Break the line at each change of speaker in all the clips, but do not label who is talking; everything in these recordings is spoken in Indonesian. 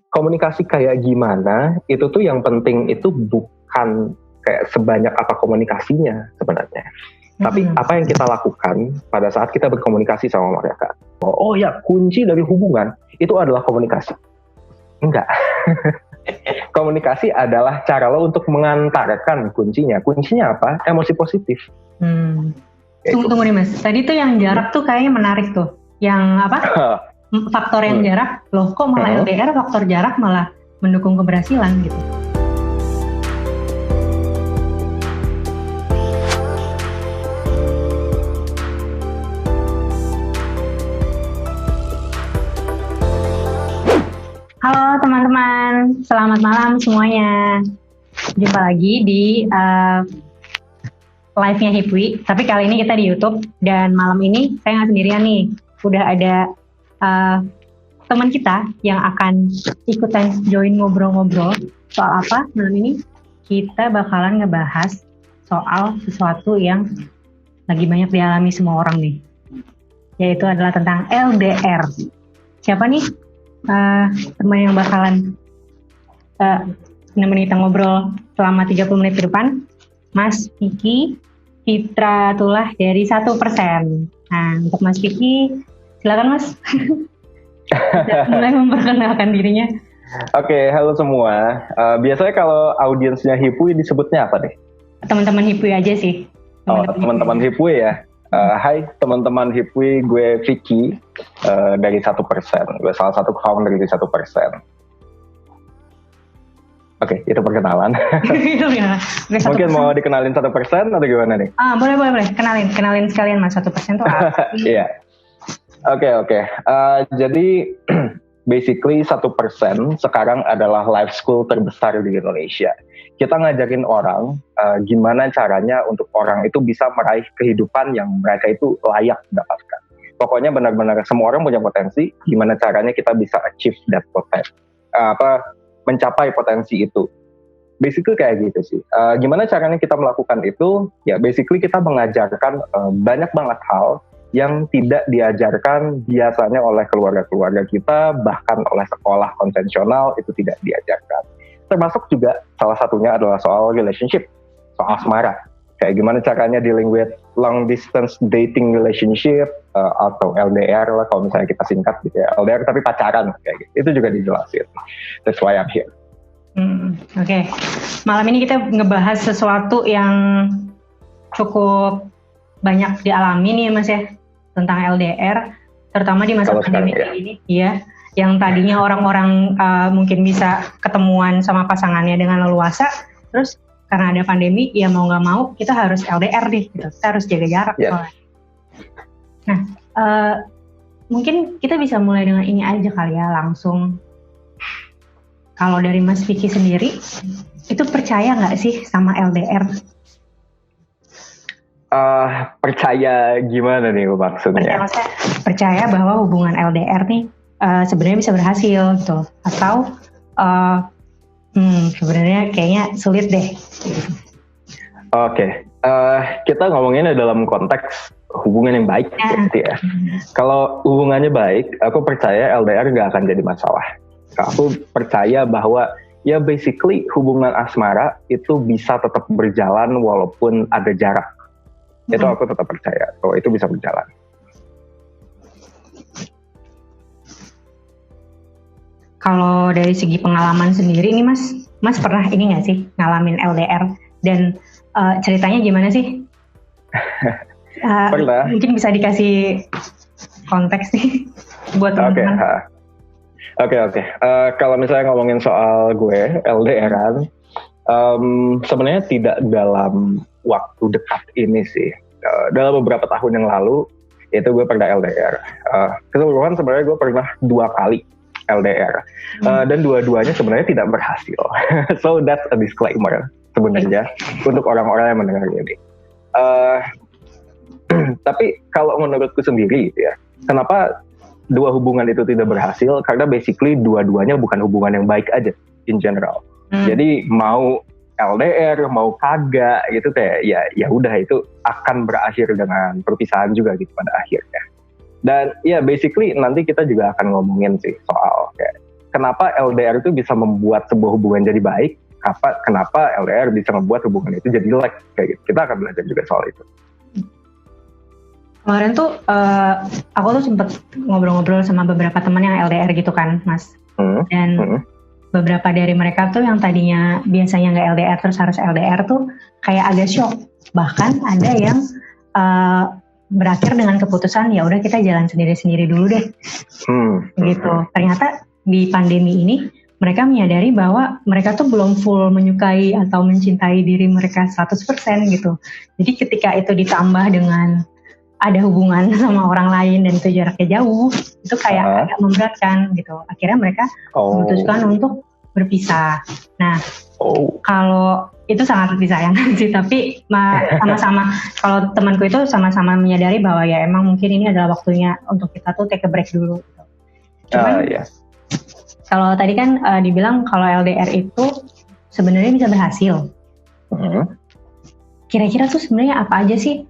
komunikasi kayak gimana, itu tuh yang penting itu bukan kayak sebanyak apa komunikasinya sebenarnya. Tapi apa yang kita lakukan pada saat kita berkomunikasi sama mereka. Oh ya, kunci dari hubungan itu adalah komunikasi. Enggak. Komunikasi adalah cara lo untuk mengantarkan kuncinya. Kuncinya apa? Emosi positif.
Tunggu nih Mas. Tadi tuh yang jarak tuh kayaknya menarik tuh. Yang apa? Faktor yang jarak. Loh kok malah LDR faktor jarak malah mendukung keberhasilan gitu. Halo teman-teman, selamat malam semuanya. Jumpa lagi di live-nya Hipwi, tapi kali ini kita di YouTube. Dan malam ini saya nggak sendirian nih, udah ada teman kita yang akan ikutan join ngobrol-ngobrol. Soal apa malam ini? Kita bakalan ngebahas soal sesuatu yang lagi banyak dialami semua orang nih, yaitu adalah tentang LDR. Siapa nih teman yang bakalan nemenin kita ngobrol selama 30 menit ke depan? Mas Vicky Fitratullah dari 1%. Nah, untuk Mas Vicky, silakan Mas. Mulai memperkenalkan dirinya.
Oke, halo semua. Biasanya kalau audiensnya Hipwi disebutnya apa deh?
Teman-teman Hipwi aja sih.
Teman-teman Hipwi ya. Hai teman-teman Hipwi, gue Vicky dari 1%. Gue salah satu founder dari 1%. Oke, itu perkenalan. Mungkin mau dikenalin 1% atau gimana nih?
Boleh. Kenalin sekalian Mas, 1% tuh apa?
Iya. Oke. Jadi basically 1% sekarang adalah life school terbesar di Indonesia. Kita ngajarin orang gimana caranya untuk orang itu bisa meraih kehidupan yang mereka itu layak dapatkan. Pokoknya benar-benar semua orang punya potensi, gimana caranya kita bisa achieve that potensi, mencapai potensi itu. Basically kayak gitu sih. Gimana caranya kita melakukan itu? Ya basically kita mengajarkan banyak banget hal yang tidak diajarkan biasanya oleh keluarga-keluarga kita, bahkan oleh sekolah konvensional itu tidak diajarkan. Termasuk juga salah satunya adalah soal relationship, soal asmara. Kayak gimana caranya dealing with long distance dating relationship atau LDR lah kalau misalnya kita singkat gitu ya. LDR tapi pacaran kayak gitu. Itu juga dijelasin. That's why I'm here.
Oke. Malam ini kita ngebahas sesuatu yang cukup banyak dialami nih Mas ya, tentang LDR, terutama di masa pandemi ini ya, yang tadinya orang-orang mungkin bisa ketemuan sama pasangannya dengan leluasa, terus karena ada pandemi ya mau nggak mau kita harus LDR deh gitu, kita harus jaga jarak. Nah, mungkin kita bisa mulai dengan ini aja kali ya, langsung. Kalau dari Mas Vicky sendiri, itu percaya nggak sih sama LDR?
Percaya gimana nih maksudnya?
Percaya bahwa hubungan LDR nih sebenarnya bisa berhasil gitu, atau sebenarnya kayaknya sulit deh.
Oke. Kita ngomonginnya dalam konteks hubungan yang baik gitu ya. Kalau hubungannya baik, aku percaya LDR gak akan jadi masalah. Aku percaya bahwa ya basically hubungan asmara itu bisa tetap berjalan walaupun ada jarak. Itu aku tetap percaya bahwa itu bisa berjalan.
Kalau dari segi pengalaman sendiri nih Mas pernah ini nggak sih ngalamin LDR, dan ceritanya gimana sih?
Pernah.
Mungkin bisa dikasih konteks nih buat teman-teman.
Oke. Kalau misalnya ngomongin soal gue LDR-an, sebenarnya tidak dalam waktu dekat ini sih. Dalam beberapa tahun yang lalu itu gue pernah LDR. Keseluruhan sebenarnya gue pernah 2 kali LDR, dan dua-duanya sebenarnya tidak berhasil. So that's a disclaimer sebenarnya untuk orang-orang yang mendengar ini. Tapi kalau menurutku sendiri ya, kenapa 2 hubungan itu tidak berhasil? Karena basically dua-duanya bukan hubungan yang baik aja in general. Jadi mau LDR mau kagak gitu kayak ya udah itu akan berakhir dengan perpisahan juga gitu pada akhirnya. Dan ya basically nanti kita juga akan ngomongin sih soal kayak kenapa LDR itu bisa membuat sebuah hubungan jadi baik, kenapa LDR bisa membuat hubungan itu jadi jelek, kayak gitu. Kita akan belajar juga soal itu.
Kemarin tuh aku tuh sempet ngobrol-ngobrol sama beberapa teman yang LDR gitu kan, Mas. Dan beberapa dari mereka tuh yang tadinya biasanya nggak LDR terus harus LDR tuh kayak agak shock. Bahkan ada yang berakhir dengan keputusan ya udah kita jalan sendiri-sendiri dulu deh. Gitu. Ternyata di pandemi ini mereka menyadari bahwa mereka tuh belum full menyukai atau mencintai diri mereka 100% gitu. Jadi ketika itu ditambah dengan ada hubungan sama orang lain dan itu jaraknya jauh, itu kayak agak memberatkan gitu. Akhirnya mereka memutuskan untuk berpisah. Nah, kalau itu sangat disayangkan sih, tapi sama-sama kalau temanku itu sama-sama menyadari bahwa ya emang mungkin ini adalah waktunya untuk kita tuh take a break dulu. Gitu. Cuman kalau tadi kan dibilang kalau LDR itu sebenarnya bisa berhasil. Kira-kira tuh sebenarnya apa aja sih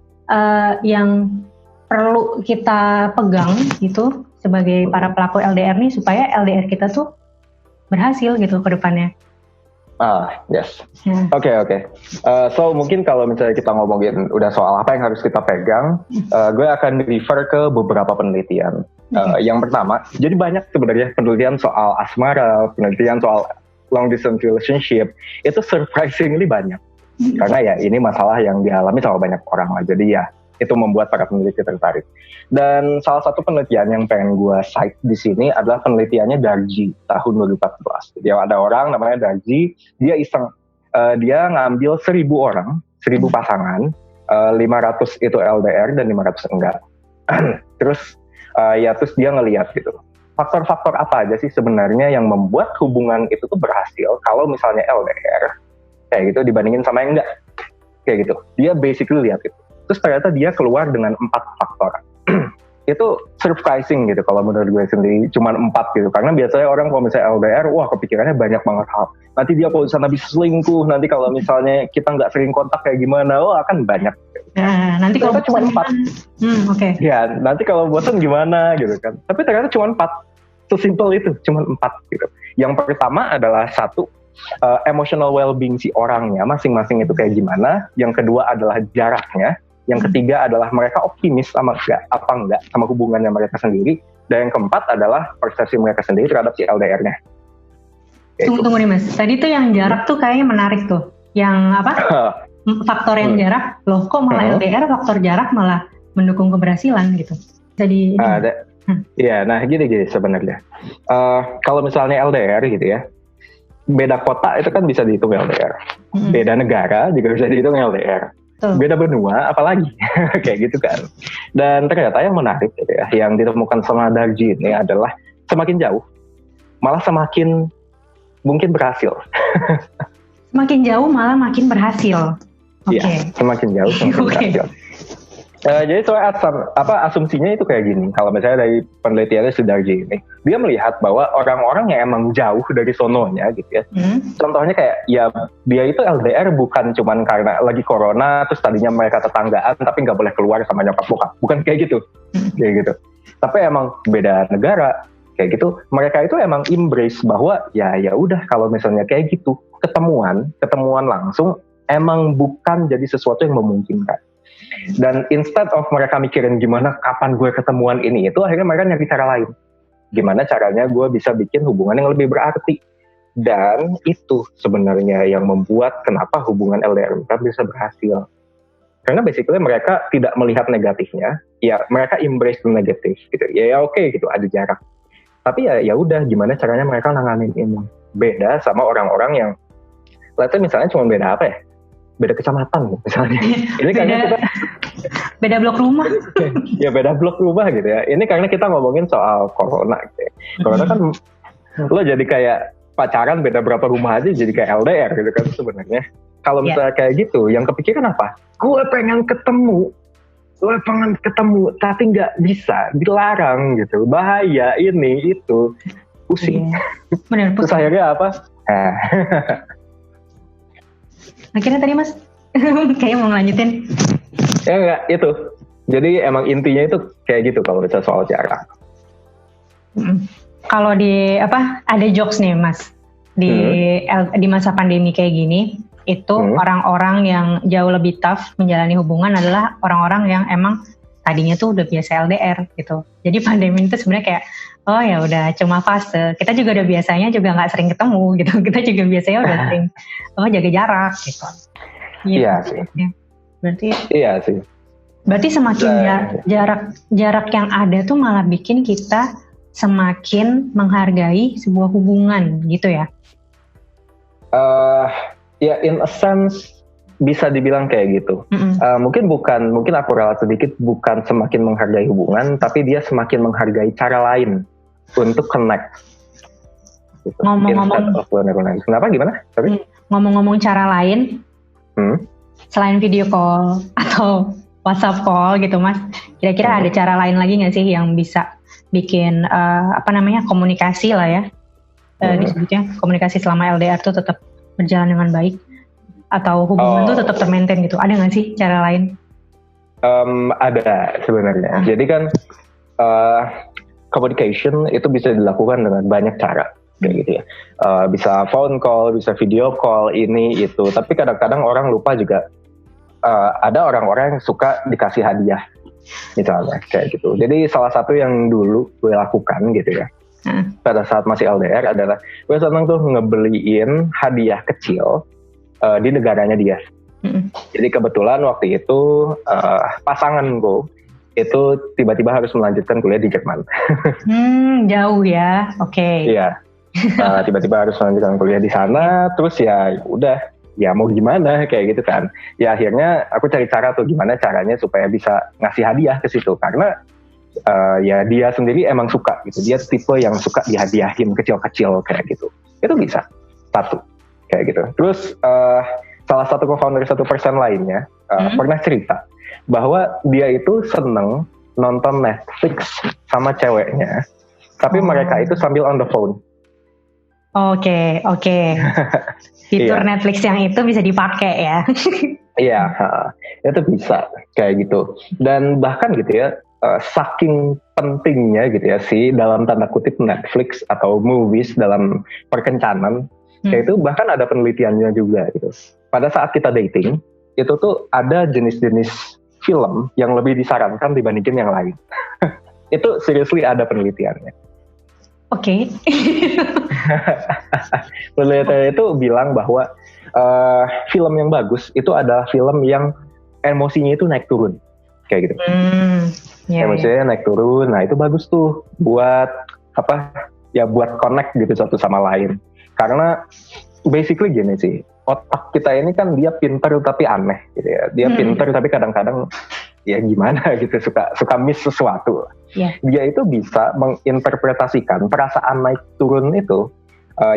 yang perlu kita pegang gitu sebagai para pelaku LDR nih supaya LDR kita tuh berhasil gitu ke depannya?
Yes. Oke. So mungkin kalau misalnya kita ngomongin udah soal apa yang harus kita pegang, gue akan refer ke beberapa penelitian. Yang pertama, jadi banyak sebenarnya penelitian soal asmara, penelitian soal long distance relationship, itu surprisingly banyak. Karena ya ini masalah yang dialami sama banyak orang lah, jadi ya itu membuat para peneliti tertarik. Dan salah satu penelitian yang pengen gue cite di sini adalah penelitiannya Darji tahun 2014. Jadi ada orang namanya Darji, dia iseng, dia ngambil 1.000 orang, 1.000 pasangan, 500 itu LDR dan 500 enggak. Terus dia ngelihat gitu, faktor-faktor apa aja sih sebenarnya yang membuat hubungan itu tuh berhasil kalau misalnya LDR kayak gitu dibandingin sama yang enggak, kayak gitu. Dia basically lihat itu. Terus ternyata dia keluar dengan 4 faktor. Itu surprising gitu kalau menurut gue sendiri, cuma 4 gitu. Karena biasanya orang kalau misalnya LDR, wah kepikirannya banyak banget hal. Nanti dia kalau misalnya bisa selingkuh, nanti kalau misalnya kita nggak sering kontak kayak gimana, akan banyak.
Nanti kalau
cuma 4. Ya, nanti kalau bosan gimana gitu kan. Tapi ternyata cuma 4. Sesimpel itu, cuma 4 gitu. Yang pertama adalah 1, emotional well-being si orangnya masing-masing itu kayak gimana. Yang kedua adalah jaraknya. Yang ketiga adalah mereka optimis sama enggak sama hubungannya mereka sendiri. Dan yang keempat adalah persepsi mereka sendiri terhadap si LDR-nya.
Tunggu nih Mas, tadi tuh yang jarak tuh kayaknya menarik tuh. Yang apa? Faktor yang jarak, loh kok malah LDR faktor jarak malah mendukung keberhasilan gitu. Jadi
iya, nah gini sebenarnya. Kalau misalnya LDR gitu ya, beda kota itu kan bisa dihitung LDR. Beda negara juga bisa dihitung LDR. Beda benua apalagi kayak gitu kan. Dan ternyata yang menarik gitu ya, yang ditemukan sama Darji ini adalah semakin jauh malah semakin mungkin berhasil.
Semakin jauh malah makin berhasil.
Iya, semakin jauh semakin berhasil. Jadi soal asumsinya itu kayak gini. Kalau misalnya dari penelitiannya si Darji ini, dia melihat bahwa orang-orang yang emang jauh dari sononya gitu ya. Contohnya kayak ya dia itu LDR bukan cuman karena lagi corona terus tadinya mereka tetanggaan tapi nggak boleh keluar sama nyokap bokap. Bukan kayak gitu. Kayak gitu. Tapi emang beda negara kayak gitu. Mereka itu emang embrace bahwa ya udah kalau misalnya kayak gitu, ketemuan langsung emang bukan jadi sesuatu yang memungkinkan. Dan instead of mereka mikirin gimana kapan gue ketemuan ini, itu akhirnya mereka nyari cara lain. Gimana caranya gue bisa bikin hubungan yang lebih berarti. Dan itu sebenarnya yang membuat kenapa hubungan LDR mereka bisa berhasil. Karena basically mereka tidak melihat negatifnya, ya mereka embrace the negatif gitu. Ya oke gitu, ada jarak. Tapi ya udah gimana caranya mereka nanganin ini. Beda sama orang-orang yang let's say misalnya cuma beda apa ya? Beda kecamatan misalnya. Ini karena kita
beda blok rumah.
Ya beda blok rumah gitu ya. Ini karena kita ngomongin soal corona gitu ya. Corona kan lo jadi kayak pacaran beda berapa rumah aja jadi kayak LDR gitu kan sebenarnya. Kalau misalnya kayak gitu, yang kepikiran apa? Gue pengen ketemu tapi nggak bisa, dilarang gitu. Bahaya ini itu. Pusing.
Benar, pusing.
Terus akhirnya apa?
Akhirnya tadi Mas kayaknya mau ngelanjutin.
Ya enggak, itu. Jadi emang intinya itu kayak gitu kalau bicara soal jarak.
kalau ada jokes nih Mas di masa pandemi kayak gini, itu orang-orang yang jauh lebih tough menjalani hubungan adalah orang-orang yang emang tadinya tuh udah biasa LDR gitu. Jadi pandemi itu sebenarnya kayak oh ya udah cuma fase. Kita juga udah biasanya juga nggak sering ketemu gitu. Kita juga biasanya udah sering jaga jarak gitu.
Iya sih.
Berarti
iya sih.
Berarti semakin jarak yang ada tuh malah bikin kita semakin menghargai sebuah hubungan gitu ya?
Ya in a sense bisa dibilang kayak gitu. Mungkin aku ralat sedikit, bukan semakin menghargai hubungan, tapi dia semakin menghargai cara lain untuk connect. Gitu. Ngomong-ngomong, kenapa gimana? Sorry?
Ngomong-ngomong cara lain, selain video call atau WhatsApp call gitu Mas, kira-kira ada cara lain lagi nggak sih yang bisa bikin komunikasi lah ya, disebutnya komunikasi selama LDR tuh tetap berjalan dengan baik atau hubungan tuh tetap termaintain gitu? Ada nggak sih cara lain?
Ada sebenarnya. Jadi kan communication itu bisa dilakukan dengan banyak cara kayak gitu ya. Bisa phone call, bisa video call, ini itu. Tapi kadang-kadang orang lupa juga. Ada orang-orang yang suka dikasih hadiah, misalnya kayak gitu. Jadi salah satu yang dulu gue lakukan gitu ya, pada saat masih LDR adalah gue seneng tuh ngebeliin hadiah kecil di negaranya dia. Jadi kebetulan waktu itu pasangan gue itu tiba-tiba harus melanjutkan kuliah di Jerman.
Jauh ya, oke.
Iya, tiba-tiba harus melanjutkan kuliah di sana, terus ya udah. Ya mau gimana kayak gitu kan. Ya akhirnya aku cari cara tuh gimana caranya supaya bisa ngasih hadiah ke situ. Karena ya dia sendiri emang suka gitu. Dia tipe yang suka dihadiahin kecil-kecil kayak gitu. Itu bisa. Satu. Kayak gitu. Terus salah satu co-founder 1% lainnya pernah cerita bahwa dia itu seneng nonton Netflix sama ceweknya. Tapi mereka itu sambil on the phone.
Oke. Fitur Netflix yang itu bisa dipakai ya.
Iya, itu bisa kayak gitu. Dan bahkan gitu ya, saking pentingnya gitu ya sih dalam tanda kutip Netflix atau movies dalam perkencanan, kayak itu bahkan ada penelitiannya juga gitu. Pada saat kita dating, itu tuh ada jenis-jenis film yang lebih disarankan dibandingin yang lain. Itu seriously ada penelitiannya.
Oke.
Penelitian itu bilang bahwa film yang bagus itu adalah film yang emosinya itu naik turun, kayak gitu. Emosinya naik turun, nah itu bagus tuh buat buat connect gitu satu sama lain. Karena basically gini sih, otak kita ini kan dia pintar tapi aneh gitu ya. Dia pintar tapi kadang-kadang ya gimana gitu, suka miss sesuatu. Dia itu bisa menginterpretasikan perasaan naik turun itu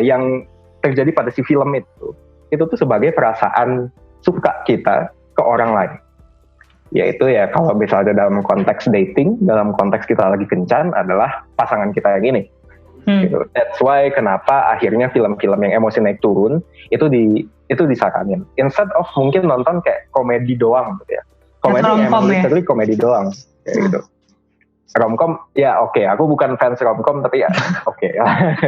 yang terjadi pada si film itu tuh sebagai perasaan suka kita ke orang lain. Yaitu ya kalau misalnya dalam konteks dating, dalam konteks kita lagi kencan adalah pasangan kita yang ini. Gitu. That's why kenapa akhirnya film-film yang emosi naik turun itu disaranin. Instead of mungkin nonton kayak komedi doang gitu ya. Komedi emang literally komedi doang kayak gitu. Romcom ya oke, aku bukan fans romcom tapi ya oke.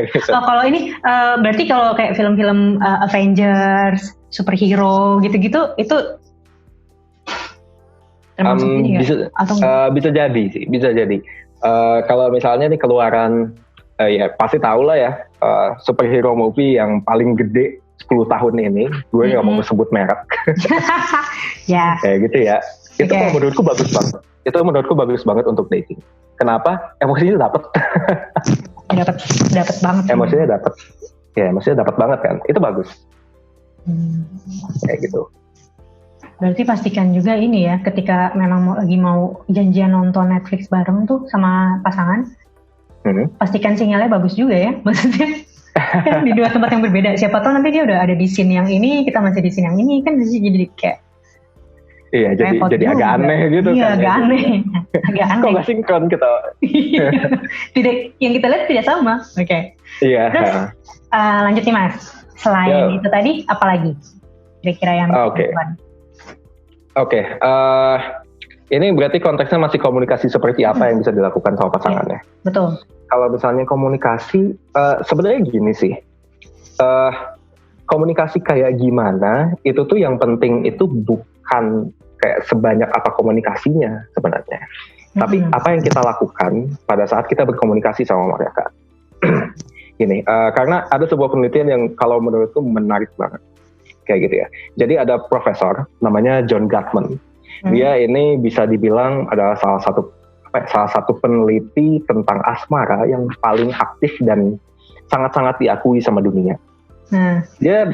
Gitu.
Kalau ini berarti kalau kayak film-film Avengers, superhero gitu-gitu itu termasuk ini
bisa, bisa jadi sih, bisa jadi. Kalau misalnya nih keluaran ya pasti tahu lah ya superhero movie yang paling gede 10 tahun ini, gue nggak mau sebut merek.
Ya.
Kayak gitu ya. Itu menurutku bagus banget. Itu menurutku bagus banget untuk dating. Kenapa? Emosinya dapet.
Dapet banget.
Emosinya dapet. Ya, emosinya dapet banget kan. Itu bagus. Kayak gitu.
Berarti pastikan juga ini ya, ketika memang lagi mau janjian nonton Netflix bareng tuh sama pasangan, pastikan sinyalnya bagus juga ya. Maksudnya kan di dua tempat yang berbeda. Siapa tahu nanti dia udah ada di scene yang ini, kita masih di scene yang ini, kan jadi kayak
iya, jadi agak aneh gitu kan.
Iya, agak aneh.
Kok gak sinkron kita?
Tidak, yang kita lihat tidak sama. Oke.
Iya.
Terus lanjut nih Mas. Selain itu tadi, apa lagi? Kira-kira yang
Oke. Ini berarti konteksnya masih komunikasi seperti apa yang bisa dilakukan sama pasangannya.
Betul.
Kalau misalnya komunikasi, sebenarnya gini sih, komunikasi kayak gimana, itu tuh yang penting itu bukan kayak sebanyak apa komunikasinya sebenarnya. Tapi apa yang kita lakukan pada saat kita berkomunikasi sama mereka. Gini, karena ada sebuah penelitian yang kalau menurutku menarik banget. Kayak gitu ya. Jadi ada profesor, namanya John Gottman. Dia ini bisa dibilang adalah salah satu peneliti tentang asmara yang paling aktif dan sangat-sangat diakui sama dunia. Dia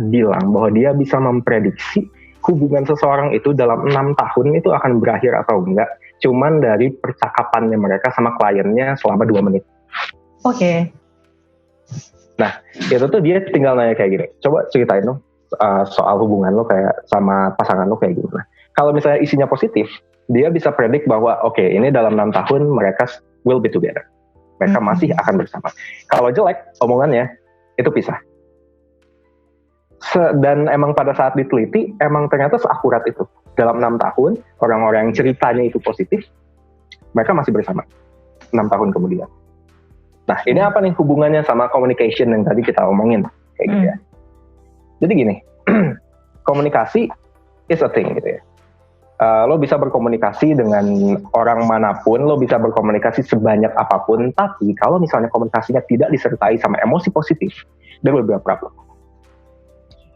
bilang bahwa dia bisa memprediksi hubungan seseorang itu dalam 6 tahun itu akan berakhir atau enggak, cuman dari percakapannya mereka sama kliennya selama 2 menit.
Oke.
Nah, itu tuh dia tinggal nanya kayak gini, coba ceritain dong soal hubungan lo kayak sama pasangan lo kayak gimana. Kalau misalnya isinya positif, dia bisa predik bahwa oke, ini dalam 6 tahun mereka will be together. Mereka masih akan bersama. Kalau jelek, omongannya itu pisah. Dan emang pada saat diteliti, emang ternyata seakurat itu. Dalam 6 tahun, orang-orang yang ceritanya itu positif, mereka masih bersama 6 tahun kemudian. Nah, ini apa nih hubungannya sama communication yang tadi kita omongin? Kayak gitu ya. Jadi gini, komunikasi is a thing gitu ya. Lo bisa berkomunikasi dengan orang manapun, lo bisa berkomunikasi sebanyak apapun, tapi kalau misalnya komunikasinya tidak disertai sama emosi positif, there will be a problem.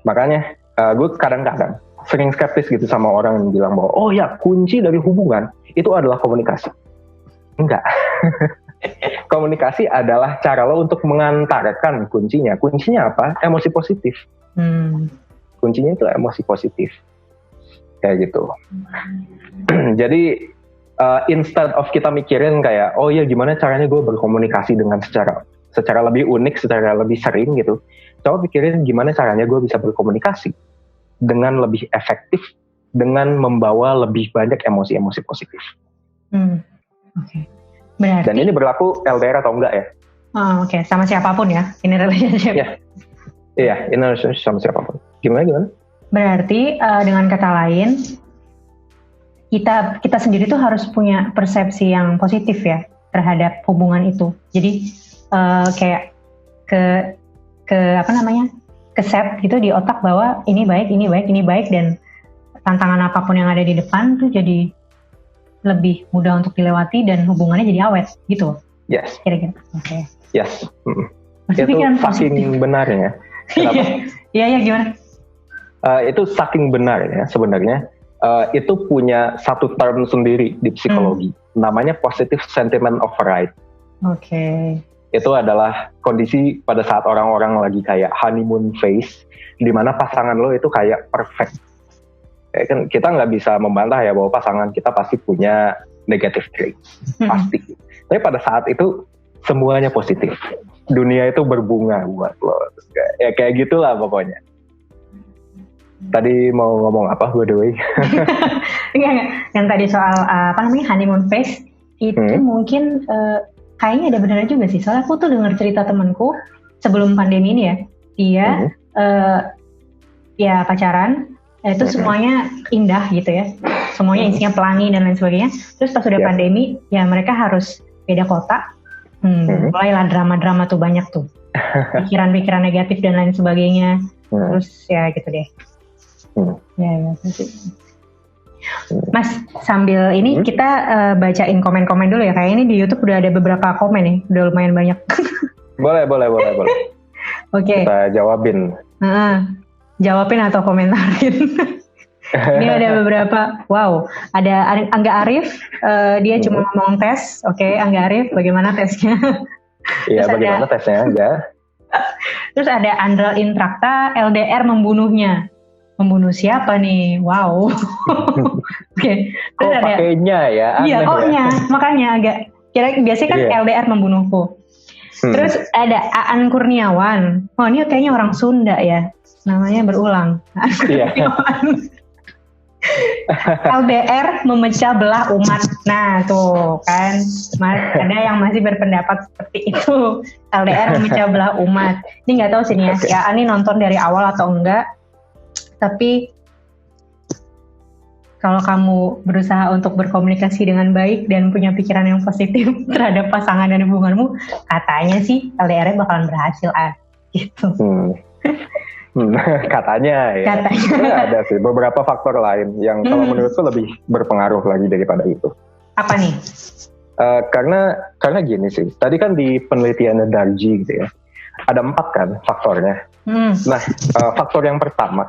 Makanya gue kadang-kadang sering skeptis gitu sama orang yang bilang bahwa oh ya, kunci dari hubungan itu adalah komunikasi. Enggak. Komunikasi adalah cara lo untuk mengantarkan kuncinya. Kuncinya apa? Emosi positif. Kuncinya itu emosi positif. Kayak gitu. Jadi instead of kita mikirin kayak oh ya gimana caranya gue berkomunikasi dengan secara lebih unik, secara lebih sering gitu. Coba pikirin gimana caranya gue bisa berkomunikasi dengan lebih efektif, dengan membawa lebih banyak emosi-emosi positif.
Oke. Berarti,
dan ini berlaku LDR atau enggak ya?
Oke. Sama siapapun ya, ini relationship.
Iya, ini relationship sama siapapun. Gimana? Berarti
dengan kata lain, kita sendiri tuh harus punya persepsi yang positif ya terhadap hubungan itu. Jadi kayak ke set gitu di otak bahwa ini baik dan tantangan apapun yang ada di depan tuh jadi lebih mudah untuk dilewati dan hubungannya jadi awet gitu.
Yes.
Kira-kira. Oke.
Yes. Itu saking benarnya. Kenapa?
Iya gimana?
Itu saking benarnya sebenarnya. Itu punya satu term sendiri di psikologi. Namanya positive sentiment override.
Oke.
Itu adalah kondisi pada saat orang-orang lagi kayak honeymoon phase, di mana pasangan lo itu kayak perfect. Kan kita nggak bisa membantah ya bahwa pasangan kita pasti punya negative traits, pasti. Tapi pada saat itu semuanya positif, dunia itu berbunga buat lo. Ya kayak gitulah pokoknya. Tadi mau ngomong apa by the way?
Enggak. Yang tadi soal honeymoon phase itu mungkin kayaknya ada benernya juga sih. Soalnya aku tuh dengar cerita temanku sebelum pandemi ini ya, dia ya pacaran. Itu semuanya indah gitu ya, semuanya isinya pelangi dan lain sebagainya. Terus pas sudah pandemi, ya mereka harus beda kota. Mulailah drama-drama tuh banyak tuh, pikiran-pikiran negatif dan lain sebagainya. Terus ya gitu deh. Ya. Mas, sambil ini kita bacain komen-komen dulu ya. Kayak ini di YouTube udah ada beberapa komen nih, udah lumayan banyak.
Boleh.
Oke.
Kita jawabin.
Jawabin atau komentarin. Ini ada beberapa. Wow, ada Angga Arif. Dia cuma ngomong tes. Oke, Angga Arif, bagaimana tesnya?
Iya, bagaimana tesnya aja.
Terus ada Andra Intrakta, LDR membunuhnya. Membunuh siapa nih? Wow. Oke. Terus
ada pakainya ya?
Iya, koknya. Makanya agak. Biasanya kan LDR membunuhku. Terus ada Aan Kurniawan. Oh, ini kayaknya orang Sunda ya. Namanya berulang. LDR memecah belah umat. Nah tuh kan, ada yang masih berpendapat seperti itu. LDR memecah belah umat. Ini nggak tahu sih nih ya. Ani nonton dari awal atau enggak. Tapi kalau kamu berusaha untuk berkomunikasi dengan baik dan punya pikiran yang positif terhadap pasangan dan hubunganmu, katanya sih LDR-nya bakalan berhasil gitu.
Katanya ya. Katanya. Ada sih beberapa faktor lain yang kalau menurutku lebih berpengaruh lagi daripada itu.
Apa nih?
Karena gini sih, tadi kan di penelitiannya Darji gitu ya, ada 4 kan faktornya. Nah, faktor yang pertama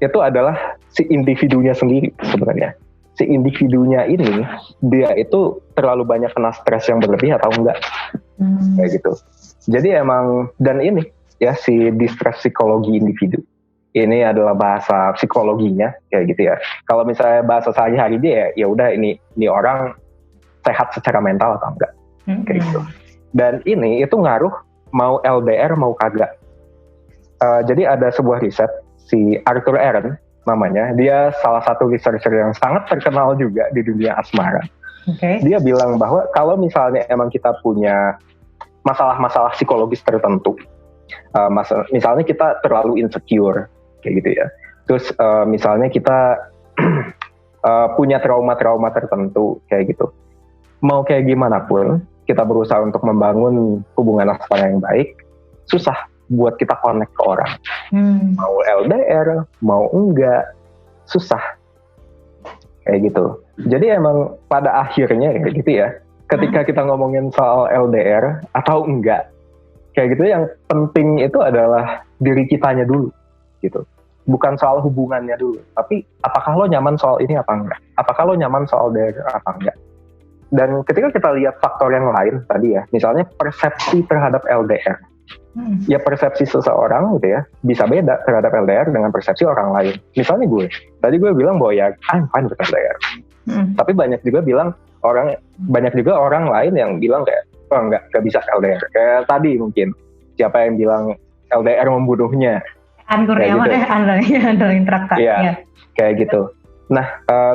itu adalah si individunya sendiri sebenarnya. Si individunya ini, dia itu terlalu banyak kena stres yang berlebih atau enggak. Kayak gitu. Jadi emang, dan ini ya si distress psikologi individu. Ini adalah bahasa psikologinya kayak gitu ya. Kalau misalnya bahasa sehari-hari dia ya udah ini orang sehat secara mental atau enggak. Kayak gitu. Dan ini itu ngaruh mau LDR mau kagak. Jadi ada sebuah riset si Arthur Aron namanya, dia salah satu researcher yang sangat terkenal juga di dunia asmara. Dia bilang bahwa kalau misalnya emang kita punya masalah-masalah psikologis tertentu, misalnya kita terlalu insecure kayak gitu ya, terus misalnya kita punya trauma-trauma tertentu kayak gitu, mau kayak gimana pun kita berusaha untuk membangun hubungan asmara yang baik, susah buat kita connect ke orang. Mau LDR, mau enggak, susah. Kayak gitu. Jadi emang pada akhirnya kayak gitu ya, ketika kita ngomongin soal LDR atau enggak, kayak gitu yang penting itu adalah diri kitanya dulu gitu. Bukan soal hubungannya dulu, tapi apakah lo nyaman soal ini apa enggak? Apakah lo nyaman soal LDR apa enggak? Dan ketika kita lihat faktor yang lain tadi ya, misalnya persepsi terhadap LDR. Ya persepsi seseorang gitu ya bisa beda terhadap LDR dengan persepsi orang lain. Misalnya tadi gue bilang bahwa ya I'm fine with LDR. Tapi banyak juga orang lain yang bilang kayak enggak bisa LDR. Kayak tadi mungkin siapa yang bilang LDR membunuhnya.
Andalin Traka.
Iya, kayak gitu. Nah,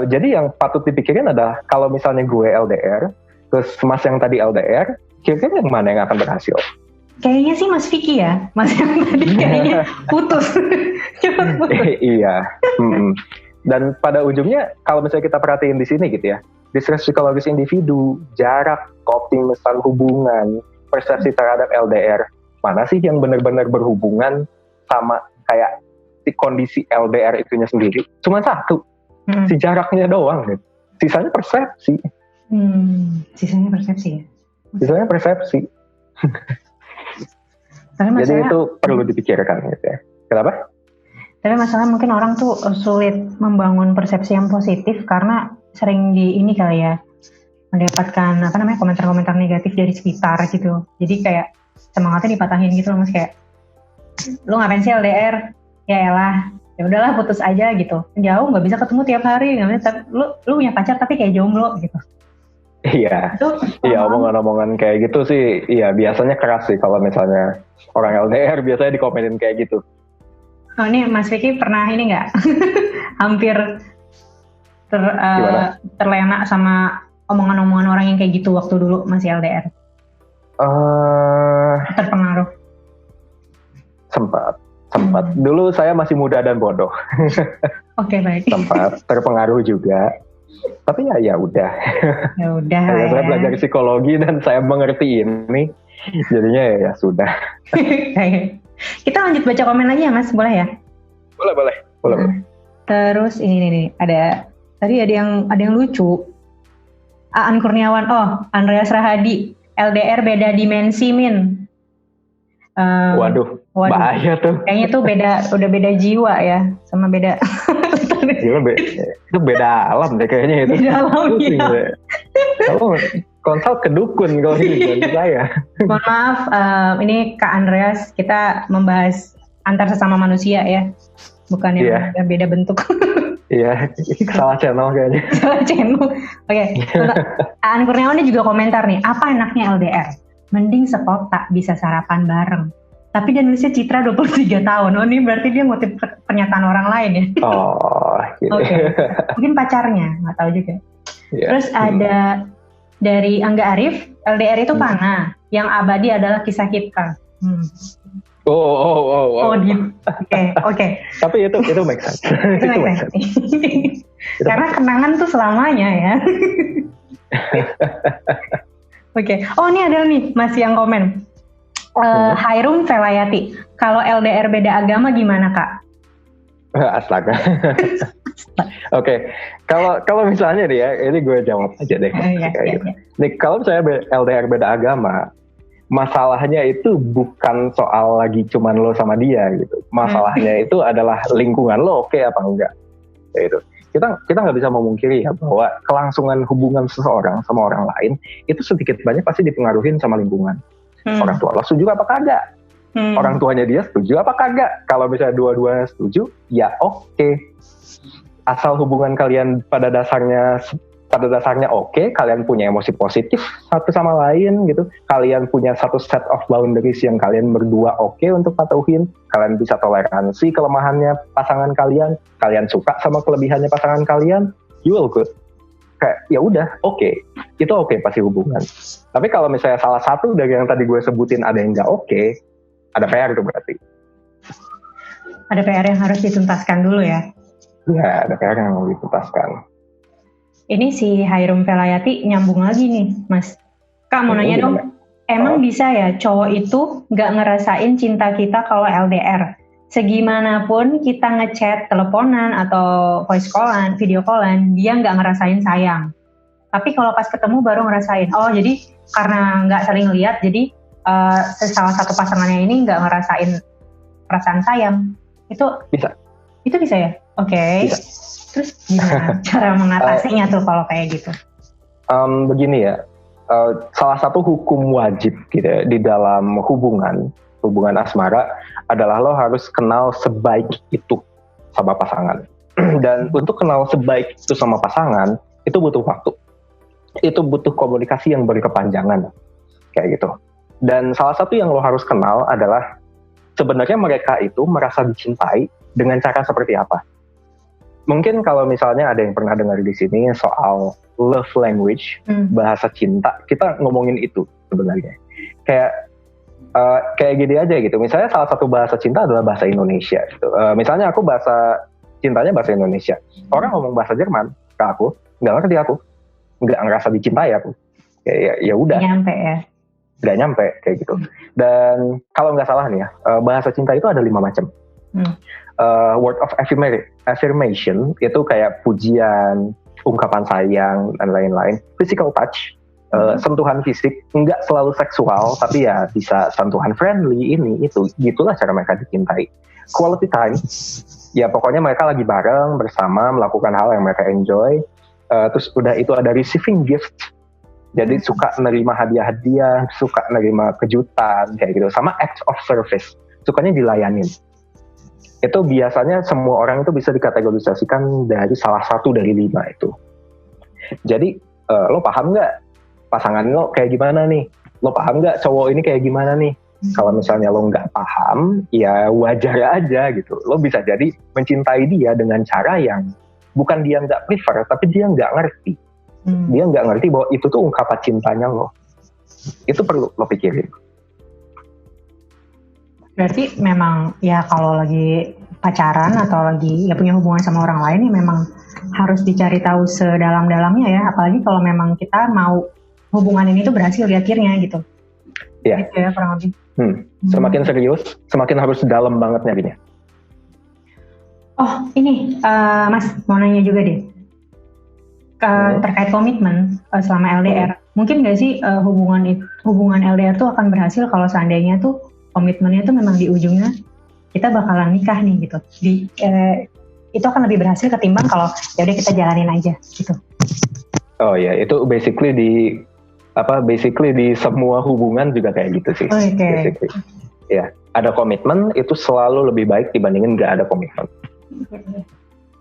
jadi yang patut dipikirin adalah kalau misalnya gue LDR, terus Mas yang tadi LDR, kira-kira yang mana yang akan berhasil?
Kayaknya sih Mas Vicky ya, Mas yang tadi kayaknya putus. Cepat putus.
Iya. Dan pada ujungnya kalau misalnya kita perhatiin di sini gitu ya, distress psikologis individu, jarak, keoptimisan hubungan, persepsi terhadap LDR, mana sih yang benar-benar berhubungan sama kayak si kondisi LDR itunya sendiri? Cuma satu, si jaraknya doang. Sisanya persepsi.
Sisanya persepsi ya?
Sisanya persepsi. Jadi itu perlu dipikirkan gitu ya. Kenapa?
Tapi masalah mungkin orang tuh sulit membangun persepsi yang positif karena sering ini kali ya, mendapatkan komentar-komentar negatif dari sekitar gitu. Jadi kayak semangatnya dipatahin gitu loh Mas, kayak lu ngapain sih LDR? Ya elah, ya udahlah putus aja gitu. Jauh nggak bisa ketemu tiap hari, nggak bisa. Lu punya pacar tapi kayak jomblo gitu.
Iya, omongan-omongan kayak gitu sih, iya biasanya keras sih kalau misalnya orang LDR biasanya dikomenin kayak gitu.
Oh ini Mas Vicky pernah ini nggak? Hampir terlena sama omongan-omongan orang yang kayak gitu waktu dulu masih LDR? Terpengaruh?
Sempat. Dulu saya masih muda dan bodoh.
Oke, baik.
Sempat terpengaruh juga. Tapi ya udah. Saya belajar psikologi dan saya mengerti ini. Jadinya ya sudah.
Kita lanjut baca komen lagi ya Mas, boleh ya?
Boleh.
Terus ini nih, tadi ada yang lucu. Aan Kurniawan, Andreas Rahadi, LDR beda dimensi Min.
Waduh, bahaya tuh.
Kayaknya tuh udah beda jiwa ya, sama beda.
Itu beda alam deh kayaknya itu.
Beda alam ya.
Kalau konsul ke dukun kalau ini saya.
Mohon maaf, ini Kak Andreas, kita membahas antar sesama manusia ya, bukan yang beda bentuk.
Iya, salah channel kayaknya.
Salah channel. Oke. Aan Kurniawan juga komentar nih, apa enaknya LDR? Mending sekota bisa sarapan bareng. Tapi dia nulisnya Citra 23 tahun. Oh ini berarti dia ngutip pernyataan orang lain ya?
Oh, gitu.
Oke. Mungkin pacarnya, nggak tahu juga. Yeah. Terus ada dari Angga Arif, LDR itu panah. Yang abadi adalah kisah kita.
Oh.
Oke.
Tapi itu make sense. Itu make sense.
Karena kenangan tuh selamanya ya. Oke. Oh, ini ada nih Mas yang komen. Hairum Velayati. Kalau LDR beda agama gimana, Kak?
Astaga. Oke. Kalau misalnya nih ya, ini gue jawab aja deh. Gitu. Nih, kalau misalnya LDR beda agama, masalahnya itu bukan soal lagi cuman lo sama dia gitu. Masalahnya itu adalah lingkungan lo oke apa enggak. Gitu. Kita nggak bisa memungkiri ya bahwa kelangsungan hubungan seseorang sama orang lain itu sedikit banyak pasti dipengaruhi sama lingkungan. Orang tua lo setuju apa kagak? Orang tuanya dia setuju apa kagak? Kalau misalnya dua-duanya setuju, ya oke. Asal hubungan kalian pada dasarnya oke, kalian punya emosi positif satu sama lain gitu. Kalian punya satu set of boundaries yang kalian berdua oke untuk patuhin. Kalian bisa toleransi kelemahannya pasangan kalian. Kalian suka sama kelebihannya pasangan kalian. You will good. Kayak ya udah oke. Itu oke pasti hubungan. Tapi kalau misalnya salah satu dari yang tadi gue sebutin ada yang nggak oke, ada PR tuh berarti.
Ada PR yang harus dituntaskan dulu ya?
Iya, ada PR yang harus dituntaskan.
Ini si Hairum Velayati nyambung lagi nih, Mas. Kak mau nanya dong, emang bisa ya cowok itu nggak ngerasain cinta kita kalau LDR? Segimanapun kita ngechat, teleponan, atau voice callan, video callan, dia nggak ngerasain sayang. Tapi kalau pas ketemu baru ngerasain. Oh, jadi karena nggak saling lihat, jadi salah satu pasangannya ini nggak ngerasain perasaan sayang. Itu bisa ya? Oke. Terus gimana cara mengatasinya tuh kalau kayak gitu?
Begini ya, salah satu hukum wajib gitu ya, di dalam hubungan asmara adalah lo harus kenal sebaik itu sama pasangan. Dan untuk kenal sebaik itu sama pasangan, itu butuh waktu. Itu butuh komunikasi yang berkepanjangan. Kayak gitu. Dan salah satu yang lo harus kenal adalah sebenarnya mereka itu merasa dicintai dengan cara seperti apa. Mungkin kalau misalnya ada yang pernah dengar di sini soal love language, bahasa cinta, kita ngomongin itu sebenarnya. Kayak gini aja gitu. Misalnya salah satu bahasa cinta adalah bahasa Indonesia. Gitu. Misalnya aku cintanya bahasa Indonesia. Orang ngomong bahasa Jerman ke aku, nggak ngerti aku, nggak ngerasa dicintai aku. Ya udah. Nggak nyampe kayak gitu. Dan kalau nggak salah nih ya, bahasa cinta itu ada 5 macam. Word of affirmation itu kayak pujian, ungkapan sayang dan lain-lain. Physical touch, sentuhan fisik, nggak selalu seksual, tapi ya bisa sentuhan friendly, ini itu, gitulah cara mereka dicintai. Quality time, ya pokoknya mereka lagi bareng bersama melakukan hal yang mereka enjoy. Terus udah itu ada receiving gift, jadi suka nerima hadiah-hadiah, suka nerima kejutan kayak gitu, sama acts of service, sukanya dilayanin. Itu biasanya semua orang itu bisa dikategorisasikan dari salah satu dari 5 itu. Jadi lo paham nggak pasangan lo kayak gimana nih? Lo paham nggak cowok ini kayak gimana nih? Kalau misalnya lo nggak paham, ya wajar aja gitu. Lo bisa jadi mencintai dia dengan cara yang bukan dia nggak prefer, tapi dia nggak ngerti. Dia nggak ngerti bahwa itu tuh ungkapan cintanya lo. Itu perlu lo pikirin.
Berarti memang ya kalau lagi pacaran atau lagi ya punya hubungan sama orang lain ya memang harus dicari tahu sedalam-dalamnya ya, apalagi kalau memang kita mau hubungan ini tuh berhasil di akhirnya gitu.
Iya.
Gitu ya kurang lebih.
Semakin serius, semakin harus dalam banget nyarinya.
Oh ini Mas mau nanya juga deh terkait komitmen selama LDR. Mungkin nggak sih hubungan LDR tuh akan berhasil kalau seandainya tuh komitmennya tuh memang di ujungnya kita bakalan nikah nih gitu. Itu akan lebih berhasil ketimbang kalau ya udah kita jalanin aja gitu.
Oh ya, itu basically di semua hubungan juga kayak gitu sih. Basically. Ya, ada komitmen itu selalu lebih baik dibandingin nggak ada komitmen.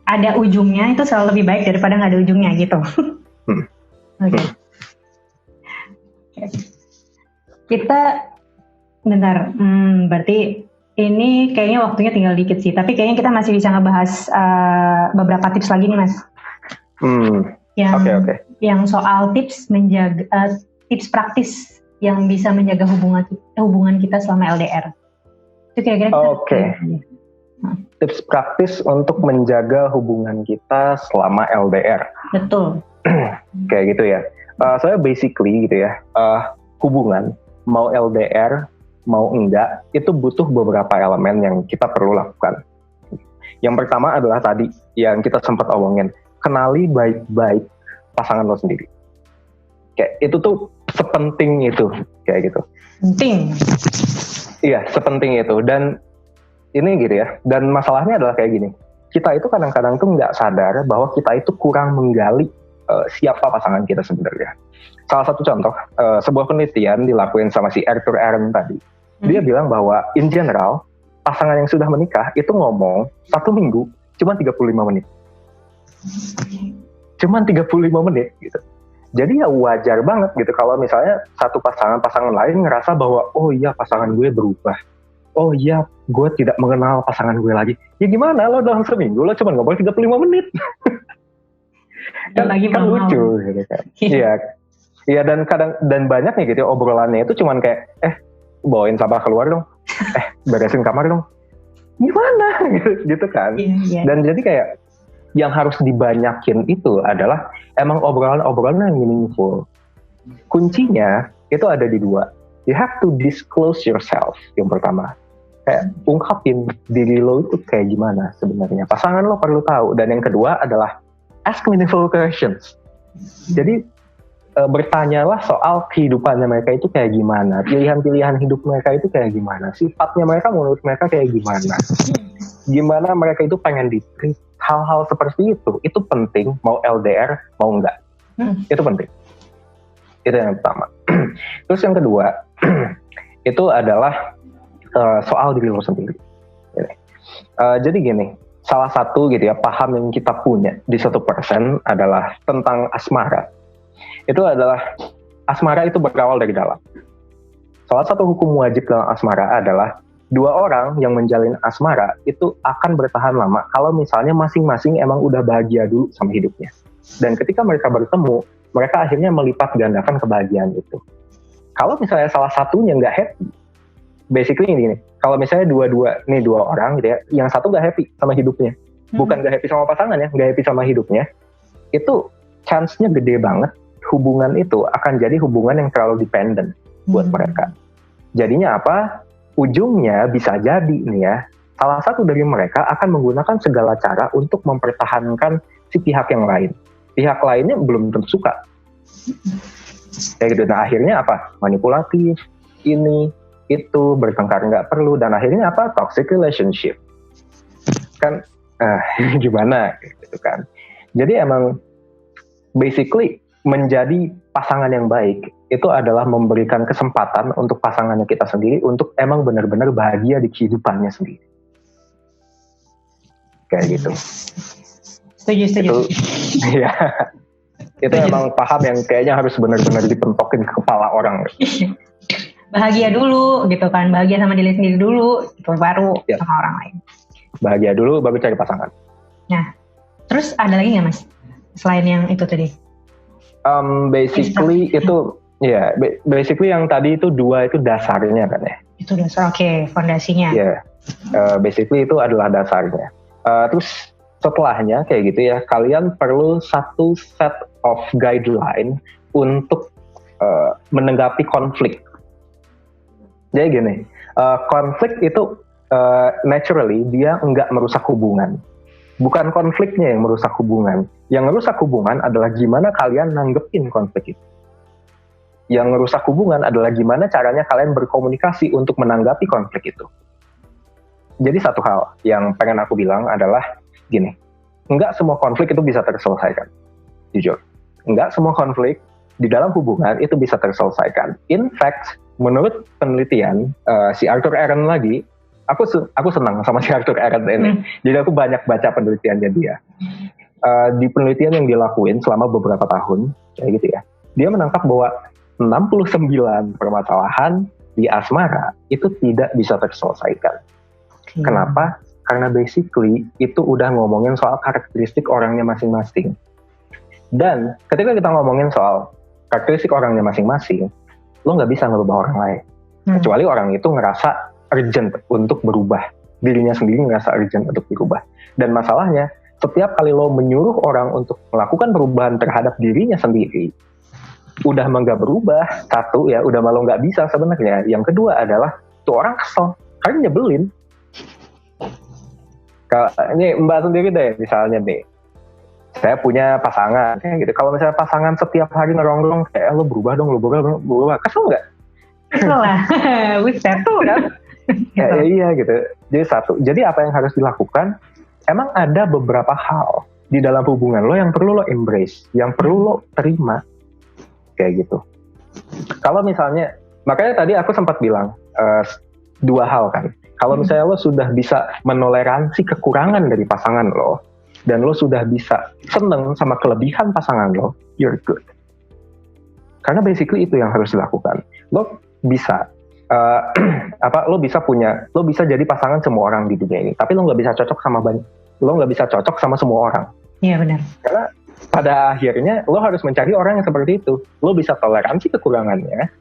Ada ujungnya itu selalu lebih baik daripada nggak ada ujungnya gitu. Oke. Kita bentar, berarti ini kayaknya waktunya tinggal dikit sih, tapi kayaknya kita masih bisa ngebahas beberapa tips lagi nih Mas.
Oke.
Yang soal tips menjaga, tips praktis yang bisa menjaga hubungan kita selama LDR. Itu kira-kira.
Oke. Tips praktis untuk menjaga hubungan kita selama LDR.
Betul.
Kayak gitu ya. Saya basically gitu ya, hubungan mau LDR mau enggak itu butuh beberapa elemen yang kita perlu lakukan. Yang pertama adalah tadi yang kita sempat omongin, kenali baik-baik pasangan lo sendiri. Kayak itu tuh sepenting itu, kayak gitu.
Penting.
Iya, sepenting itu. Dan ini gitu ya, dan masalahnya adalah kayak gini, kita itu kadang-kadang tuh nggak sadar bahwa kita itu kurang menggali siapa pasangan kita sebenarnya. Salah satu contoh, sebuah penelitian dilakuin sama si Arthur Aron tadi, dia bilang bahwa in general, pasangan yang sudah menikah itu ngomong 1 minggu cuma 35 menit. Cuma 35 menit gitu. Jadi ya wajar banget gitu kalau misalnya satu pasangan lain ngerasa bahwa oh iya pasangan gue berubah. Oh iya, gue tidak mengenal pasangan gue lagi. Ya gimana, lo dalam seminggu lo cuma ngobrol 35 menit. kan lucu gitu kan. Iya dan banyak nih gitu obrolannya itu cuman kayak bawain sampah keluar dong. Beresin kamar dong. Gimana gitu kan. Dan jadi kayak yang harus dibanyakin itu adalah emang obrolan-obrolan yang meaningful. Kuncinya itu ada di 2. You have to disclose yourself, yang pertama. Kayak ungkapin diri lo itu kayak gimana sebenarnya. Pasangan lo perlu tahu. Dan yang kedua adalah ask meaningful questions. Jadi bertanyalah soal kehidupannya mereka itu kayak gimana. Pilihan-pilihan hidup mereka itu kayak gimana. Sifatnya mereka menurut mereka kayak gimana. Gimana mereka itu pengen di-treat. Hal-hal seperti itu penting. Mau LDR, mau enggak. Itu penting. Itu yang pertama. Terus yang kedua, itu adalah soal diri lo sendiri. Jadi gini, salah satu gitu ya paham yang kita punya di 1% adalah tentang asmara. Itu adalah asmara itu berawal dari dalam. Salah satu hukum wajib dalam asmara adalah 2 orang yang menjalin asmara itu akan bertahan lama kalau misalnya masing-masing emang udah bahagia dulu sama hidupnya. Dan ketika mereka bertemu, mereka akhirnya melipat gandakan kebahagiaan itu. Kalau misalnya salah satunya nggak happy, basically ini, kalau misalnya dua orang gitu ya, yang satu nggak happy sama hidupnya, bukan nggak happy sama pasangannya, nggak happy sama hidupnya, itu chance-nya gede banget hubungan itu akan jadi hubungan yang terlalu dependent buat mereka. Jadinya apa? Ujungnya bisa jadi nih ya, salah satu dari mereka akan menggunakan segala cara untuk mempertahankan si pihak yang lain. Pihak lainnya belum tentu suka. Kayak gitu. Nah akhirnya apa? Manipulatif, ini, itu, bertengkar nggak perlu, dan akhirnya apa? Toxic relationship. Kan, gimana gitu kan. Jadi emang basically menjadi pasangan yang baik itu adalah memberikan kesempatan untuk pasangannya kita sendiri untuk emang benar-benar bahagia di kehidupannya sendiri. Kayak gitu.
Setuju.
Iya. Itu emang paham yang kayaknya harus benar-benar dipentokin ke kepala orang.
Bahagia dulu gitu kan, bahagia sama diri sendiri dulu, itu baru sama orang lain. Bahagia dulu
baru cari pasangan.
Nah, terus ada lagi nggak Mas? Selain yang itu tadi?
Basically itu basically yang tadi itu 2 itu dasarnya kan ya.
Itu dasar, oke, fondasinya.
Basically itu adalah dasarnya. Terus setelahnya kayak gitu ya, kalian perlu satu set of guideline untuk menanggapi konflik. Jadi gini, konflik itu naturally dia nggak merusak hubungan. Bukan konfliknya yang merusak hubungan. Yang merusak hubungan adalah gimana kalian nanggepin konflik itu. Yang merusak hubungan adalah gimana caranya kalian berkomunikasi untuk menanggapi konflik itu. Jadi satu hal yang pengen aku bilang adalah gini, enggak semua konflik itu bisa terselesaikan. Jujur, enggak semua konflik di dalam hubungan itu bisa terselesaikan. In fact, menurut penelitian si Arthur Aron lagi, aku senang sama si Arthur Aron ini. Jadi aku banyak baca penelitiannya dia. Di penelitian yang dilakuin selama beberapa tahun, kayak gitu ya, dia menangkap bahwa 69 permasalahan di asmara itu tidak bisa terselesaikan. Kenapa? Karena basically itu udah ngomongin soal karakteristik orangnya masing-masing. Dan ketika kita ngomongin soal karakteristik orangnya masing-masing, lo nggak bisa ngerubah orang lain. Kecuali orang itu ngerasa urgent untuk berubah. dirinya sendiri ngerasa urgent untuk berubah. Dan masalahnya, setiap kali lo menyuruh orang untuk melakukan perubahan terhadap dirinya sendiri, udah mah nggak berubah, satu ya, udah malah nggak bisa sebenarnya. Yang kedua adalah tuh orang kesel, karena nyebelin. Kalau ini Mbak sendiri deh, misalnya deh, saya punya pasangan, kayak gitu. Kalau misalnya pasangan setiap hari ngerongrong, kayak lo berubah dong, kesel nggak?
Kesel lah, Wiset tuh kan.
Ya, iya gitu. Jadi satu, jadi apa yang harus dilakukan? Emang ada beberapa hal di dalam hubungan lo yang perlu lo embrace, yang perlu lo terima, kayak gitu. Kalau misalnya, makanya tadi aku sempat bilang dua hal kan. Kalau misalnya lo sudah bisa menoleransi kekurangan dari pasangan lo, dan lo sudah bisa seneng sama kelebihan pasangan lo, you're good. Karena basically itu yang harus dilakukan. Lo bisa, lo bisa jadi pasangan semua orang di dunia ini, tapi lo nggak bisa cocok sama semua orang.
Iya benar.
Karena pada akhirnya lo harus mencari orang yang seperti itu. Lo bisa toleransi kekurangannya,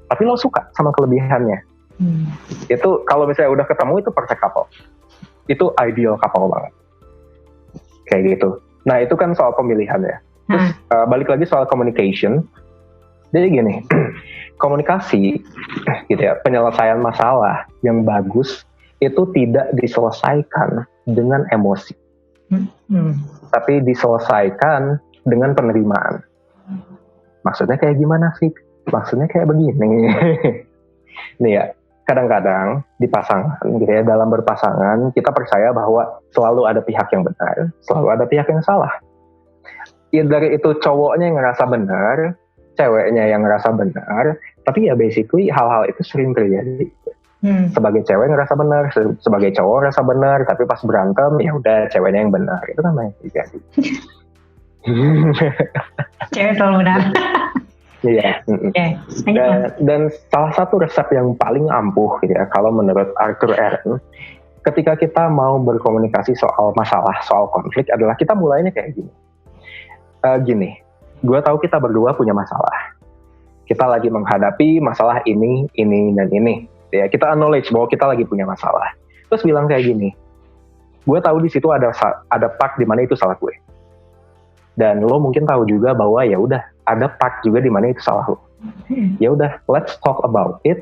tapi lo suka sama kelebihannya. Itu kalau misalnya udah ketemu, itu perfect couple. Itu ideal couple banget. Kayak gitu. Nah itu kan soal pemilihan ya. Terus balik lagi soal communication. Jadi gini, komunikasi gitu ya, penyelesaian masalah yang bagus itu tidak diselesaikan dengan emosi. Tapi diselesaikan dengan penerimaan. Maksudnya kayak gimana sih? Maksudnya kayak begini. Nih ya, kadang-kadang di pasangan gitu ya, dalam berpasangan kita percaya bahwa selalu ada pihak yang benar, selalu ada pihak yang salah. Ya dari itu cowoknya yang ngerasa benar, ceweknya yang ngerasa benar, tapi ya basically hal-hal itu sering terjadi. Sebagai cewek ngerasa benar, sebagai cowok ngerasa benar, tapi pas berantem ya udah ceweknya yang benar. Itu kan yang terjadi.
Cewek selalu benar.
Iya. Dan salah satu resep yang paling ampuh gitu ya, kalau menurut Arthur Aaron, ketika kita mau berkomunikasi soal masalah, soal konflik adalah kita mulainya kayak gini. Gue tahu kita berdua punya masalah. Kita lagi menghadapi masalah ini, dan ini. Ya, kita acknowledge bahwa kita lagi punya masalah. Terus bilang kayak gini, gue tahu di situ ada part di mana itu salah gue. Dan lo mungkin tahu juga bahwa ya udah ada part juga di mana itu salah lo. Ya udah, let's talk about it.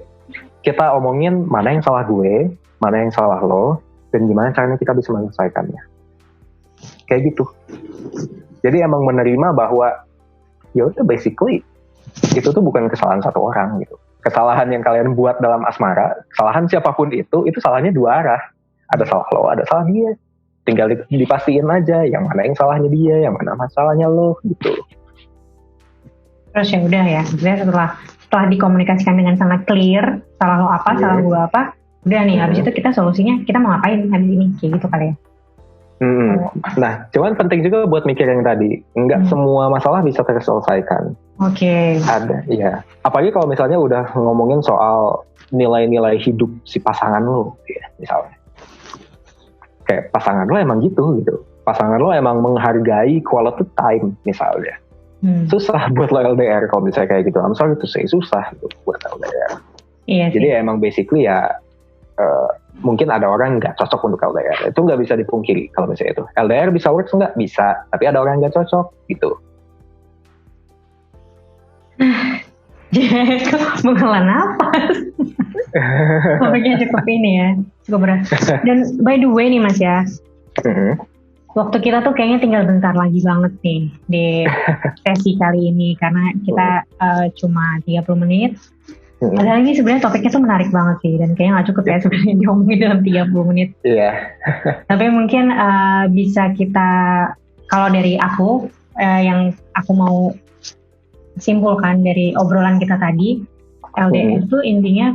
Kita omongin mana yang salah gue, mana yang salah lo, dan gimana caranya kita bisa menyelesaikannya. Kayak gitu. Jadi emang menerima bahwa ya udah basically itu tuh bukan kesalahan satu orang gitu. Kesalahan yang kalian buat dalam asmara, kesalahan siapapun itu salahnya dua arah. Ada salah lo, ada salah dia. Tinggal dipastiin aja yang mana yang salahnya dia, yang mana masalahnya lo gitu.
Terus ya udah ya, setelah dikomunikasikan dengan sangat clear, salah lo apa, salah gue apa, udah nih habis itu kita solusinya kita mau ngapain habis ini, kayak gitu kali ya.
Nah, cuman penting juga buat mikir yang tadi, nggak semua masalah bisa terselesaikan.
Oke.
Ada, ya. Apalagi kalau misalnya udah ngomongin soal nilai-nilai hidup si pasangan lo, ya, misalnya. Kayak pasangan lo emang gitu. Pasangan lo emang menghargai quality time, misalnya. Susah buat lo LDR kalau misalnya kayak gitu. I'm sorry to say, susah buat LDR.
Iya sih.
Jadi emang basically ya, mungkin ada orang nggak cocok untuk LDR. Itu nggak bisa dipungkiri kalau misalnya itu. LDR bisa works nggak? Bisa. Tapi ada orang yang nggak cocok, gitu.
Jadi menghela nafas. Topiknya cukup ini ya, cukup berat. Dan by the way nih Mas ya, waktu kita tuh kayaknya tinggal bentar lagi banget nih di sesi kali ini, karena kita cuma 30 menit. Padahal ini sebenarnya topiknya tuh menarik banget sih, dan kayaknya nggak cukup ya sebenarnya diomongin dalam 30 menit.
Iya.
Tapi mungkin bisa kita, kalau dari aku, yang aku mau simpulkan dari obrolan kita tadi, LDR itu intinya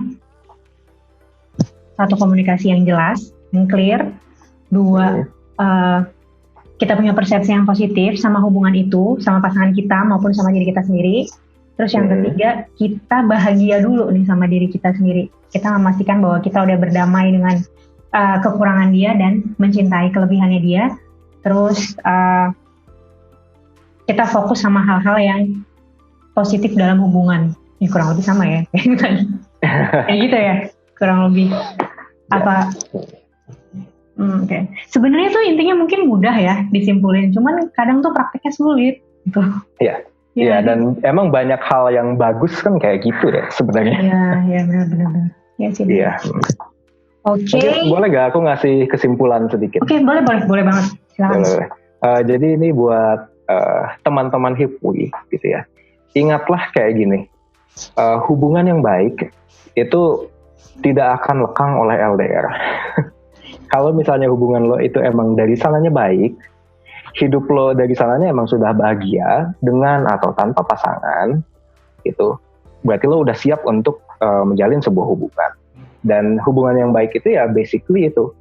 satu, komunikasi yang jelas, yang clear. Dua, kita punya persepsi yang positif sama hubungan itu, sama pasangan kita maupun sama diri kita sendiri. Terus yang ketiga, kita bahagia dulu nih sama diri kita sendiri. Kita memastikan bahwa kita udah berdamai dengan kekurangan dia dan mencintai kelebihannya dia. Terus kita fokus sama hal-hal yang positif dalam hubungan. Ya, kurang lebih sama ya kayak tadi. Kayak gitu ya, kurang lebih. Apa Oke. Sebenarnya tuh intinya mungkin mudah ya disimpulin, cuman kadang tuh prakteknya sulit gitu.
Iya. Iya, dan emang banyak hal yang bagus kan kayak gitu ya sebenarnya.
Iya, benar. Ya sih.
Iya.
Oke.
Boleh gak aku ngasih kesimpulan sedikit?
Oke, boleh banget. Silakan.
Boleh. Jadi ini buat teman-teman HIPWI gitu ya. Ingatlah kayak gini, hubungan yang baik itu tidak akan lekang oleh LDR. Kalau misalnya hubungan lo itu emang dari sananya baik, hidup lo dari sananya emang sudah bahagia dengan atau tanpa pasangan, gitu. Berarti lo udah siap untuk menjalin sebuah hubungan. Dan hubungan yang baik itu ya basically itu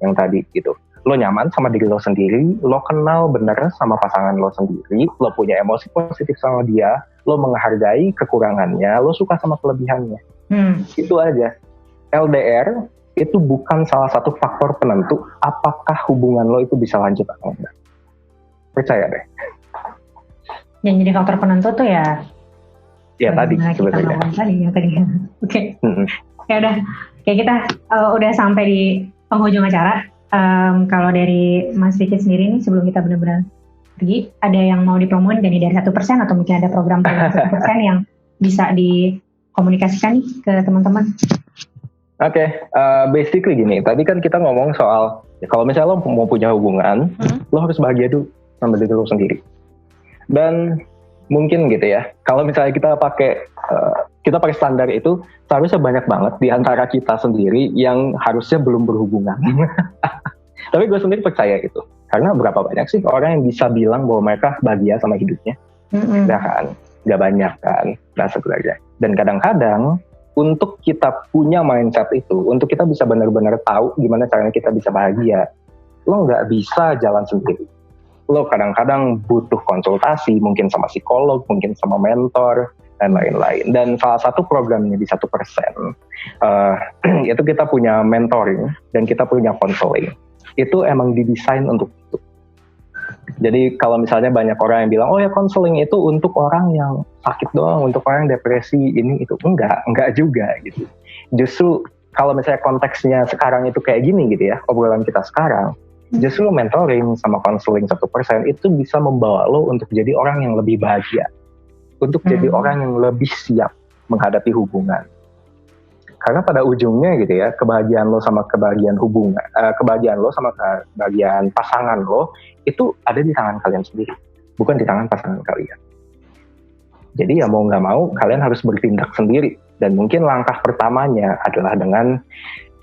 yang tadi gitu. Lo nyaman sama diri lo sendiri, lo kenal bener sama pasangan lo sendiri, lo punya emosi positif sama dia, lo menghargai kekurangannya, lo suka sama kelebihannya. Itu aja. LDR itu bukan salah satu faktor penentu apakah hubungan lo itu bisa lanjut atau enggak. Percaya deh.
Yang jadi faktor penentu tuh ya
tadi sebenarnya.
Tadi. Oke. Ya udah, kayak kita udah sampai di penghujung acara. Kalau dari Mas Vicky sendiri nih, sebelum kita benar-benar pergi, ada yang mau dipromoin dari 1% atau mungkin ada program 1% yang bisa dikomunikasikan nih ke teman-teman?
Oke, basically gini, tadi kan kita ngomong soal kalau misalnya lo mau punya hubungan, lo harus bahagia dulu sama diri lo sendiri. Dan mungkin gitu ya, kalau misalnya kita pakai standar itu, seharusnya banyak banget di antara kita sendiri yang harusnya belum berhubungan. Tapi gue sendiri percaya itu, karena berapa banyak sih orang yang bisa bilang bahwa mereka bahagia sama hidupnya? Nah kan, gak banyak kan, nah sebenarnya. Dan kadang-kadang untuk kita punya mindset itu, untuk kita bisa benar-benar tahu gimana caranya kita bisa bahagia, lo nggak bisa jalan sendiri. Lo kadang-kadang butuh konsultasi, mungkin sama psikolog, mungkin sama mentor, dan lain-lain. Dan salah satu programnya di 1%, itu kita punya mentoring, dan kita punya counseling. Itu emang didesain untuk itu. Jadi kalau misalnya banyak orang yang bilang, oh ya counseling itu untuk orang yang sakit doang, untuk orang yang depresi, ini itu. Enggak juga gitu. Justru kalau misalnya konteksnya sekarang itu kayak gini gitu ya, obrolan kita sekarang, justru mentoring sama counseling 1% itu bisa membawa lo untuk jadi orang yang lebih bahagia. Untuk jadi orang yang lebih siap menghadapi hubungan. Karena pada ujungnya gitu ya, kebahagiaan lo sama kebahagiaan hubungan, kebahagiaan lo sama kebahagiaan pasangan lo itu ada di tangan kalian sendiri, bukan di tangan pasangan kalian. Jadi ya mau nggak mau kalian harus bertindak sendiri. Dan mungkin langkah pertamanya adalah dengan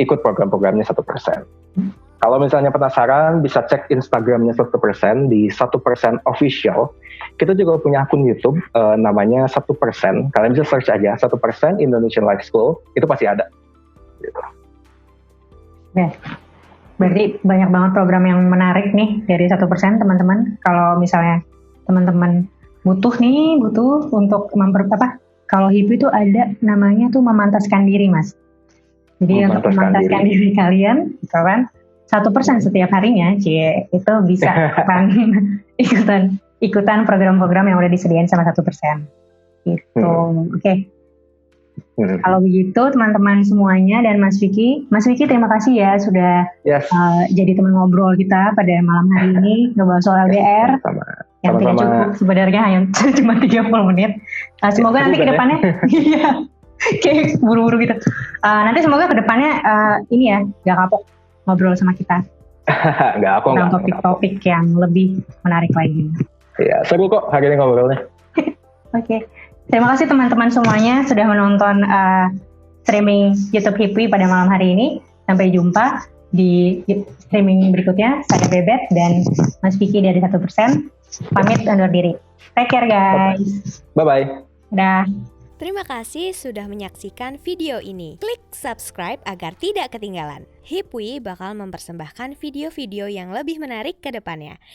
ikut program-programnya 1%. Kalau misalnya penasaran, bisa cek Instagramnya 1% di 1% official. Kita juga punya akun YouTube, namanya 1%. Kalian bisa search aja, 1% Indonesian Life School, itu pasti ada. Gitu.
Oke. Berarti banyak banget program yang menarik nih dari 1%, teman-teman. Kalau misalnya teman-teman butuh untuk kalau HIPWI itu ada namanya tuh memantaskan diri, Mas. Jadi untuk memantaskan diri kalian, gitu kan? 1% setiap harinya, itu bisa ikutan program-program yang udah disediain sama 1%. Gitu. Oke. Kalau begitu teman-teman semuanya dan Mas Vicky terima kasih ya sudah jadi teman ngobrol kita pada malam hari ini ngebahas soal LDR yang tidak cukup sebenarnya hanya cuma 30 menit. Semoga nanti kedepannya kayak buru-buru gitu. Nanti semoga kedepannya ini ya gak kapok ngobrol sama kita. Tentang topik-topik yang lebih menarik lagi.
Iya, seru kok hari ini ngobrolnya.
Oke. Terima kasih teman-teman semuanya sudah menonton streaming YouTube HIPWI pada malam hari ini. Sampai jumpa di streaming berikutnya. Saya Bebet dan Mas Vicky dari 1%. Pamit undur diri. Take care guys.
Bye-bye.
Dah.
Terima kasih sudah menyaksikan video ini. Klik subscribe agar tidak ketinggalan. HIPWI bakal mempersembahkan video-video yang lebih menarik ke depannya.